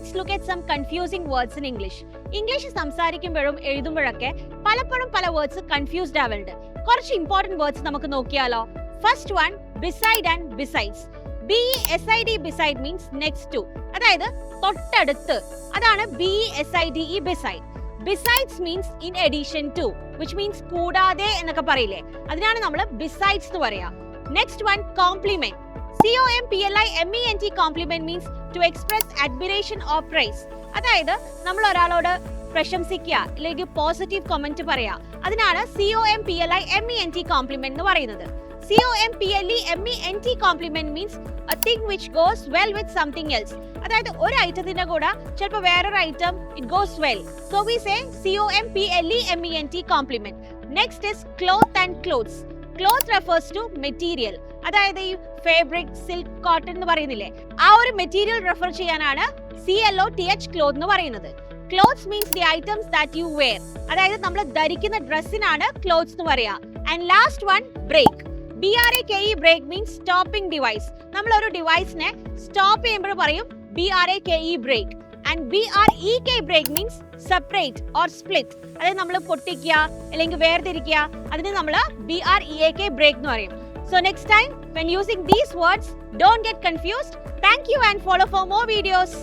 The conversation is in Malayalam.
let's look at some confusing words in English. English സംസാരിക്കുമ്പോഴും എഴുതുമ്പോഴൊക്കെ പലപ്പോഴും പല വേർഡ്സ് കൺഫ്യൂസ്ഡ് ആവുന്നുണ്ട്. കുറച്ച് ഇമ്പോർട്ടന്റ് വേർഡ്സ് നമുക്ക് നോക്കിയാലോ. First one, beside and besides. BESID beside means next to, അതായത് തൊട്ടടുത്ത്. അതാണ് BESIDE beside. Besides means in addition to, which means കൂടാതെ എന്നൊക്കെ പറയില്ലേ, അതിനാണ് നമ്മൾ besides എന്ന് പറയാ. Next one, compliment. COMPLIMENT compliment means to express admiration or praise. അതായത് നമ്മൾ ഒരാളോട് പ്രശംസിക്കുക അല്ലെങ്കിൽ പോസിറ്റീവ് കമന്റ് പറയാ, അതിനാണ് COMPLIMENT കോംപ്ലിമെന്റ് എന്ന് പറയുന്നത്. COMPLEMENT complement means a thing which goes well with something else. അതായത് ഒരു ഐറ്റത്തിന്റെ കൂടെ ചിലപ്പോൾ വേറൊരു item it goes well. So we say COMPLEMENT compliment. Next is cloth and clothes. Cloth refers to material. അതായത് ഈ ഫാബ്രിക്, സിൽക്ക്, കോട്ടൺ എന്ന് പറയുന്നില്ലേ, ആ ഒരു മെറ്റീരിയൽ റെഫർ ചെയ്യാനാണ് CLOTH ക്ലോത്ത് എന്ന് പറയുന്നത്. Clothes means the items that you wear. അതായത് നമ്മൾ ധരിക്കുന്ന ഡ്രസ്സിനാണ് ക്ലോത്ത്സ് എന്ന് പറയാ. And last one, break. BRAKE break means stopping device. നമ്മൾ ഒരു ഡിവൈസിനെ സ്റ്റോപ്പ് ചെയ്യുമ്പോൾ പറയും BRAKE break. And BREK break means separate or split. അതായത് നമ്മൾ പൊട്ടിക്കുക അല്ലെങ്കിൽ വേർതിരിക്കുക, അതിന് നമ്മൾ BREAK break എന്ന് പറയും. So next time when using these words, don't get confused. Thank you and follow for more videos.